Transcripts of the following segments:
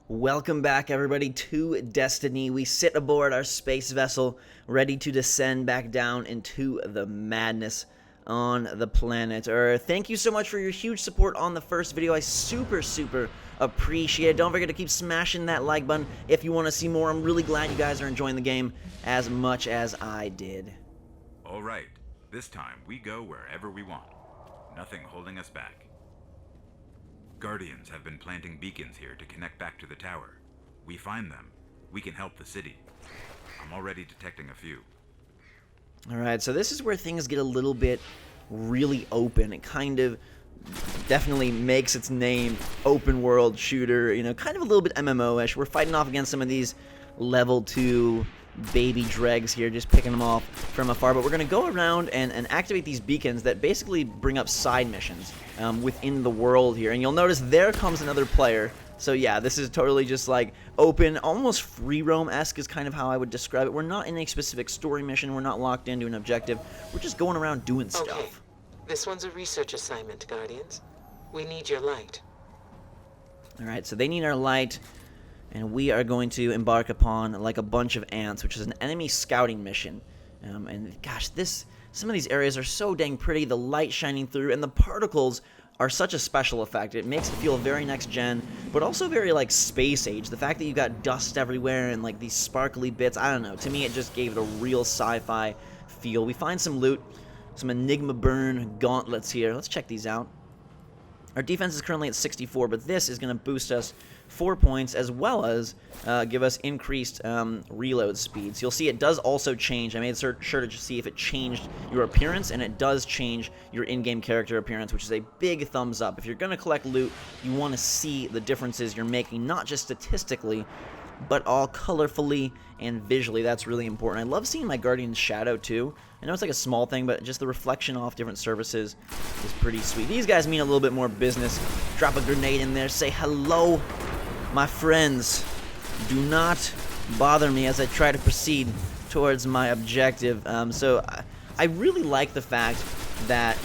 Welcome back, everybody, to Destiny. We sit aboard our space vessel, ready to descend back down into the madness on the planet Earth. Thank you so much for your huge support on the first video. I super appreciate it. Don't forget to keep smashing that like button if you want to see more. I'm really glad you guys are enjoying the game as much as I did. All right, this time we go wherever we want. Nothing holding us back. Guardians have been planting beacons here to connect back to the tower. We find them, we can help the city. I'm already detecting a few. Alright, so this is where things get a little bit really open. It kind of definitely makes its name open world shooter, you know, kind of a little bit MMO-ish. We're fighting off against some of these level 2 baby dregs here, just picking them off from afar, but we're going to go around and activate these beacons that basically bring up side missions within the world here, and you'll notice there comes another player. So yeah, this is totally just like open, almost free roam-esque is kind of how I would describe it. We're not in a specific story mission, we're not locked into an objective, we're just going around doing stuff. Okay, this one's a research assignment, Guardians. We need your light. Alright, so they need our light. And we are going to embark upon like a bunch of ants, which is an enemy scouting mission. And gosh, some of these areas are so dang pretty. The light shining through, and the particles are such a special effect. It makes it feel very next gen, but also very like space age. The fact that you got dust everywhere and like these sparkly bits, I don't know. To me, it just gave it a real sci-fi feel. We find some loot, some Enigma burn gauntlets here. Let's check these out. Our defense is currently at 64, but this is going to boost us 4 points, as well as give us increased reload speeds. You'll see it does also change. I made sure to just see if it changed your appearance, and it does change your in-game character appearance, which is a big thumbs up. If you're going to collect loot, you want to see the differences you're making, not just statistically, but all colorfully and visually. That's really important. I love seeing my Guardian's shadow too. I know it's like a small thing, but just the reflection off different surfaces is pretty sweet. These guys mean a little bit more business. Drop a grenade in there, say hello, my friends. Do not bother me as I try to proceed towards my objective. So I really like the fact that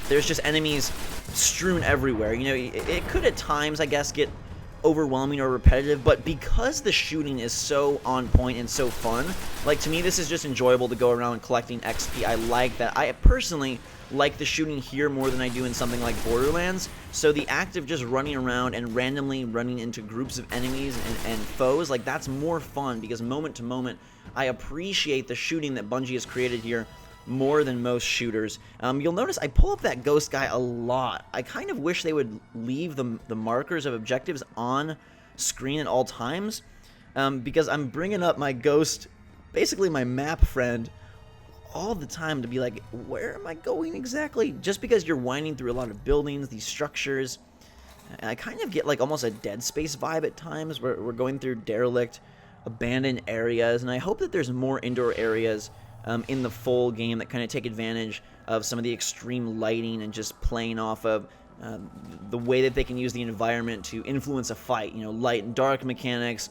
there's just enemies strewn everywhere. You know, it could at times, I guess, get overwhelming or repetitive, but because the shooting is so on point and so fun, like, to me this is just enjoyable to go around collecting XP. I like that. I personally like the shooting here more than I do in something like Borderlands, so the act of just running around and randomly running into groups of enemies and foes, like, that's more fun, because moment to moment I appreciate the shooting that Bungie has created here more than most shooters. You'll notice I pull up that ghost guy a lot. I kind of wish they would leave the markers of objectives on screen at all times, because I'm bringing up my ghost, basically my map friend, all the time to be like, where am I going exactly? Just because you're winding through a lot of buildings, these structures, and I kind of get like almost a Dead Space vibe at times, where we're going through derelict, abandoned areas, and I hope that there's more indoor areas in the full game that kind of take advantage of some of the extreme lighting and just playing off of the way that they can use the environment to influence a fight. You know, light and dark mechanics,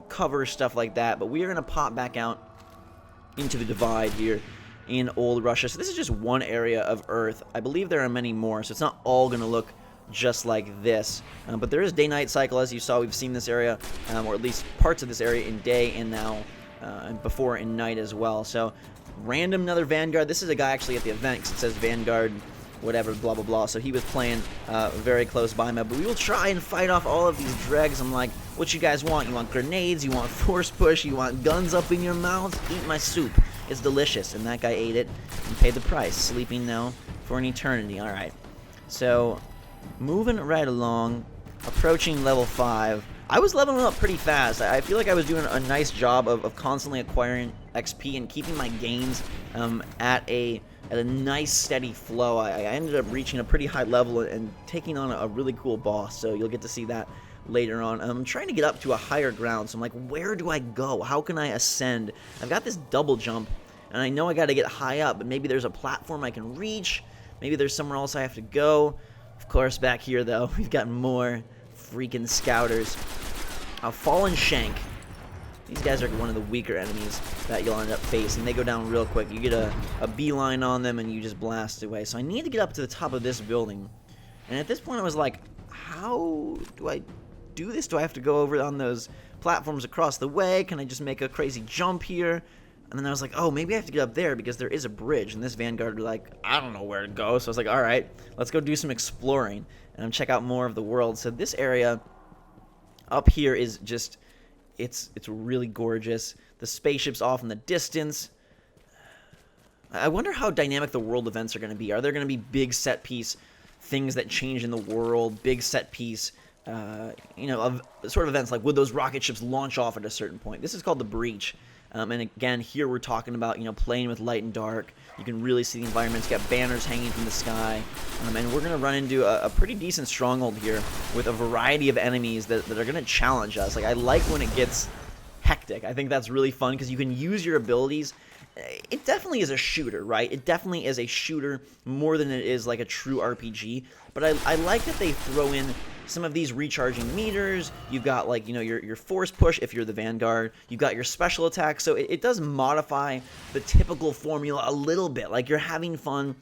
cover, stuff like that. But we are going to pop back out into the Divide here in Old Russia. So this is just one area of Earth. I believe there are many more, so it's not all going to look just like this. But there is day-night cycle, as you saw. We've seen this area, or at least parts of this area, in day and now and before in night as well. So random another Vanguard. This is a guy actually at the event, because it says Vanguard whatever blah blah blah, so he was playing very close by me. But we will try and fight off all of these dregs. I'm like, what you guys want? You want grenades? You want force push? You want guns up in your mouths? Eat my soup, it's delicious. And that guy ate it and paid the price, sleeping now for an eternity. Alright, so moving right along, approaching level 5. I was leveling up pretty fast. I feel like I was doing a nice job of constantly acquiring XP and keeping my gains at a nice steady flow. I ended up reaching a pretty high level and taking on a really cool boss, so you'll get to see that later on. I'm trying to get up to a higher ground, so I'm like, where do I go? How can I ascend? I've got this double jump, and I know I got to get high up, but maybe there's a platform I can reach. Maybe there's somewhere else I have to go. Of course, back here, though, we've got more freaking scouters. A fallen shank. These guys are one of the weaker enemies that you'll end up facing. They go down real quick. You get a beeline on them and you just blast away. So I need to get up to the top of this building. And at this point I was like, how do I do this? Do I have to go over on those platforms across the way? Can I just make a crazy jump here? And then I was like, oh, maybe I have to get up there because there is a bridge. And this Vanguard was like, I don't know where to go. So I was like, all right, let's go do some exploring and check out more of the world. So this area up here is just, it's really gorgeous. The spaceship's off in the distance. I wonder how dynamic the world events are going to be. Are there going to be big set piece things that change in the world, big set piece, of sort of events, like would those rocket ships launch off at a certain point? This is called the Breach. And again, here we're talking about, playing with light and dark. You can really see the environments, got banners hanging from the sky. And we're going to run into a pretty decent stronghold here with a variety of enemies that are going to challenge us. Like, I like when it gets hectic. I think that's really fun because you can use your abilities. It definitely is a shooter, right? It definitely is a shooter more than it is like a true RPG. But I like that they throw in some of these recharging meters. You've got, like, your force push if you're the Vanguard. You've got your special attack. So it does modify the typical formula a little bit. Like, you're having fun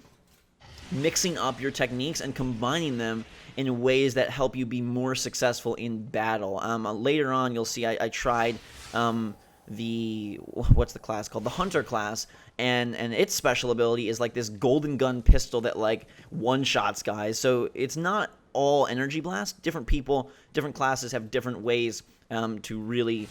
mixing up your techniques and combining them in ways that help you be more successful in battle. Later on, you'll see I tried what's the class called? The Hunter class, and its special ability is like this golden gun pistol that like one-shots guys. So it's not all energy blast. Different people, different classes have different ways to really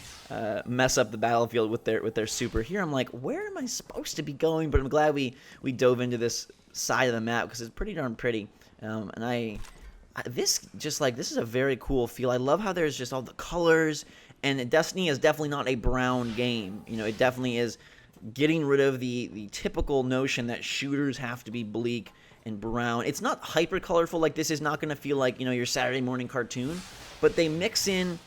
mess up the battlefield with their super. Here I'm like, where am I supposed to be going? But I'm glad we dove into this side of the map because it's pretty darn pretty. This is a very cool feel. I love how there's just all the colors. And Destiny is definitely not a brown game. It definitely is getting rid of the typical notion that shooters have to be bleak and brown. It's not hyper colorful. Like, this is not going to feel like, your Saturday morning cartoon. But they mix in,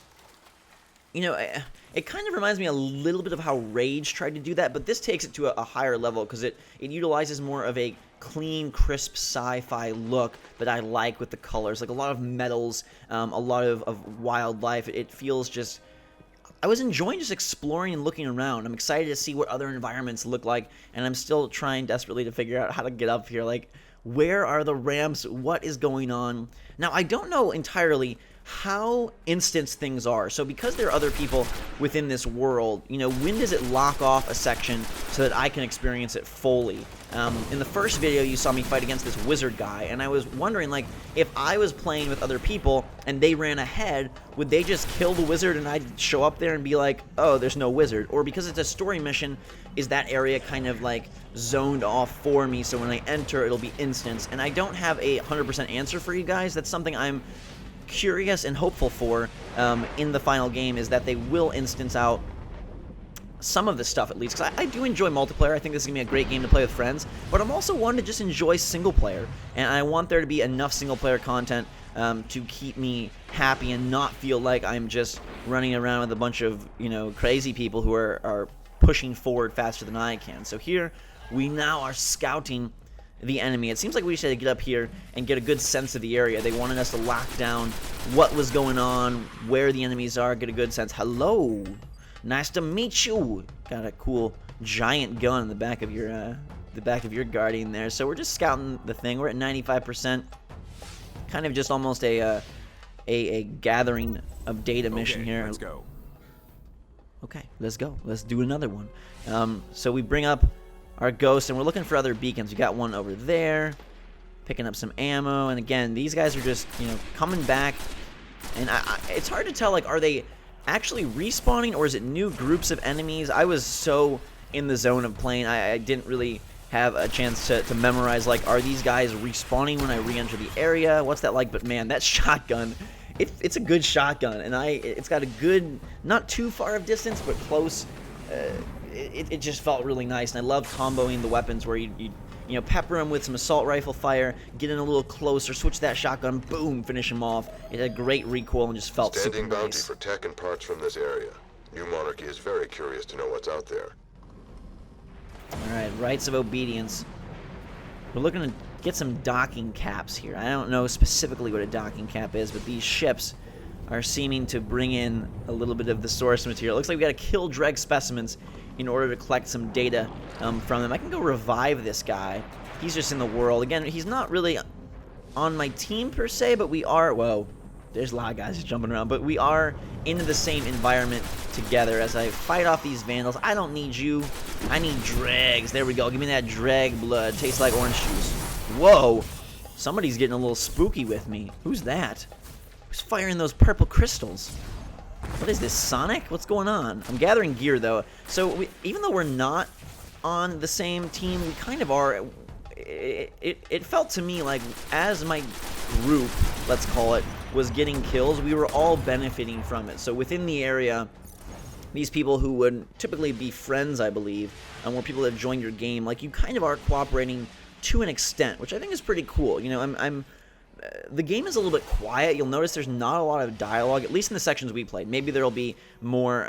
it kind of reminds me a little bit of how Rage tried to do that. But this takes it to a higher level because it utilizes more of a clean, crisp sci-fi look that I like with the colors. Like a lot of metals, a lot of wildlife. It feels just... I was enjoying just exploring and looking around. I'm excited to see what other environments look like, and I'm still trying desperately to figure out how to get up here. Like, where are the ramps? What is going on? Now, I don't know entirely how instance things are. So because there are other people within this world, when does it lock off a section so that I can experience it fully? In the first video, you saw me fight against this wizard guy, and I was wondering, like, if I was playing with other people and they ran ahead, would they just kill the wizard and I'd show up there and be like, oh, there's no wizard? Or because it's a story mission, is that area kind of, like, zoned off for me so when I enter, it'll be instance? And I don't have a 100% answer for you guys. That's something I'm curious and hopeful for in the final game, is that they will instance out some of the stuff at least, because I do enjoy multiplayer. I think this is going to be a great game to play with friends, but I'm also one to just enjoy single player, and I want there to be enough single player content to keep me happy and not feel like I'm just running around with a bunch of, crazy people who are pushing forward faster than I can. So here we now are scouting the enemy. It seems like we just had to get up here and get a good sense of the area. They wanted us to lock down what was going on, where the enemies are, get a good sense. Hello, nice to meet you. Got a cool giant gun in the back of your Guardian there. So we're just scouting the thing. We're at 95%. Kind of just almost a gathering of data mission here. Let's go. Okay, let's go. Let's do another one. So we bring up our ghost, and we're looking for other beacons. We got one over there, picking up some ammo, and again, these guys are just, coming back, and it's hard to tell, like, are they actually respawning, or is it new groups of enemies? I was so in the zone of playing, I didn't really have a chance to memorize, like, are these guys respawning when I re-enter the area? What's that like? But man, that shotgun, it's a good shotgun, and it's got a good, not too far of distance, but close. It just felt really nice, and I loved comboing the weapons where you pepper them with some assault rifle fire, get in a little closer, switch that shotgun, boom, finish them off. It had great recoil and just felt super Standing bounty nice. for tech and parts from this area. New Monarchy is very curious to know what's out there. Alright, Rights of Obedience. We're looking to get some docking caps here. I don't know specifically what a docking cap is, but these ships are seeming to bring in a little bit of the source material. It looks like we got to kill Dreg specimens in order to collect some data from them. I can go revive this guy. He's just in the world. Again, he's not really on my team per se, but we are... Whoa. There's a lot of guys just jumping around, but we are in the same environment together as I fight off these vandals. I don't need you. I need dregs. There we go. Give me that dreg blood. Tastes like orange juice. Whoa. Somebody's getting a little spooky with me. Who's that? Who's firing those purple crystals? What is this, Sonic? What's going on? I'm gathering gear, though. So even though we're not on the same team, we kind of are. It felt to me like as my group, let's call it, was getting kills, we were all benefiting from it. So within the area, these people who would typically be friends, I believe, and were people that have joined your game, like, you kind of are cooperating to an extent, which I think is pretty cool. You know, the game is a little bit quiet. You'll notice there's not a lot of dialogue, at least in the sections we played. Maybe there'll be more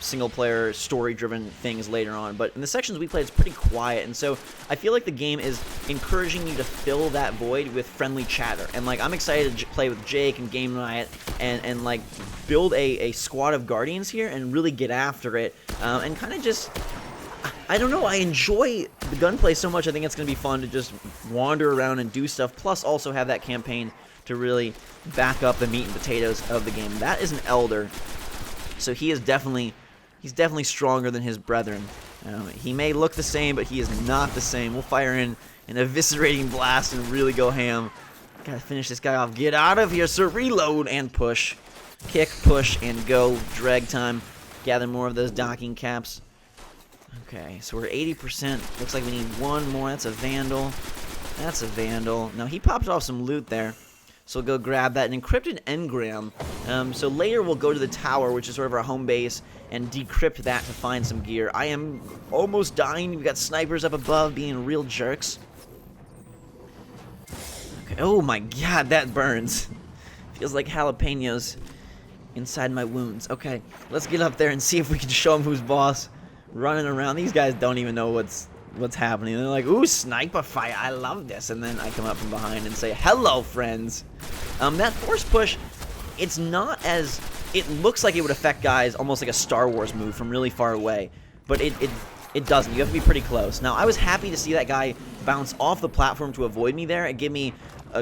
single-player, story-driven things later on, but in the sections we played, it's pretty quiet, and so I feel like the game is encouraging you to fill that void with friendly chatter. And, like, I'm excited to play with Jake and Game Riot and like, build a squad of Guardians here and really get after it, and kind of just... I don't know, I enjoy the gunplay so much. I think it's going to be fun to just wander around and do stuff, plus also have that campaign to really back up the meat and potatoes of the game. That is an Elder, so he's definitely stronger than his brethren. He may look the same, but he is not the same. We'll fire in an eviscerating blast and really go ham. Gotta finish this guy off. Get out of here, sir. Reload and push. Kick, push, and go. Drag time. Gather more of those docking caps. Okay, so we're 80%. Looks like we need one more. That's a Vandal. That's a Vandal. Now, he popped off some loot there, so we'll go grab that. An Encrypted Engram. So later we'll go to the tower, which is sort of our home base, and decrypt that to find some gear. I am almost dying. We've got snipers up above being real jerks. Okay. Oh my god, that burns. Feels like jalapenos inside my wounds. Okay, let's get up there and see if we can show him who's boss. Running around. These guys don't even know what's happening. They're like, ooh, sniper fight. I love this. And then I come up from behind and say, hello, friends. That force push, it's not as... It looks like it would affect guys almost like a Star Wars move from really far away. But it doesn't. You have to be pretty close. Now, I was happy to see that guy bounce off the platform to avoid me there. It gave me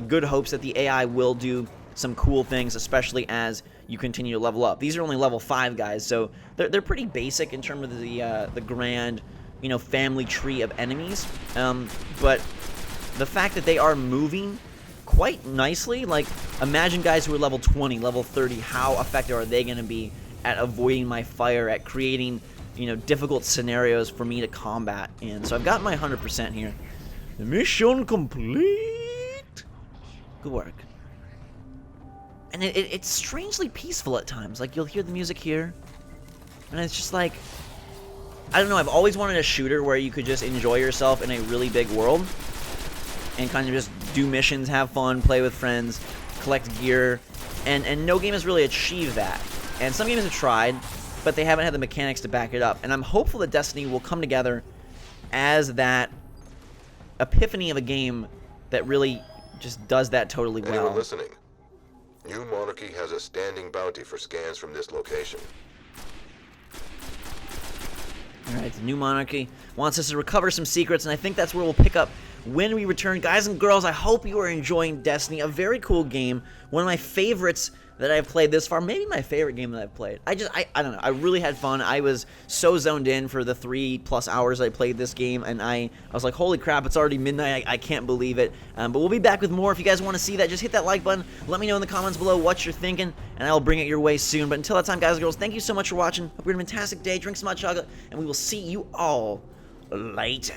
good hopes that the AI will do some cool things, especially as you continue to level up. These are only level 5 guys, so they're pretty basic in terms of the grand, you know, family tree of enemies. But the fact that they are moving quite nicely, like, imagine guys who are level 20, level 30, how effective are they going to be at avoiding my fire, at creating, you know, difficult scenarios for me to combat in. So I've got my 100% here. Mission complete. Good work. And it's strangely peaceful at times. Like, you'll hear the music here, and it's just like, I don't know, I've always wanted a shooter where you could just enjoy yourself in a really big world and kind of just do missions, have fun, play with friends, collect gear, and no game has really achieved that. And some games have tried, but they haven't had the mechanics to back it up. And I'm hopeful that Destiny will come together as that epiphany of a game that really just does that totally well. Anyone listening? New Monarchy has a standing bounty for scans from this location. Alright, the New Monarchy wants us to recover some secrets, and I think that's where we'll pick up when we return. Guys and girls, I hope you are enjoying Destiny. A very cool game. One of my favorites that I've played this far. Maybe my favorite game that I've played. I don't know. I really had fun. I was so zoned in for the 3+ hours I played this game, and I was like, holy crap, it's already midnight. I can't believe it. But we'll be back with more. If you guys want to see that, just hit that like button. Let me know in the comments below what you're thinking, and I'll bring it your way soon. But until that time, guys and girls, thank you so much for watching. Hope you're having a fantastic day. Drink some hot chocolate, and we will see you all later.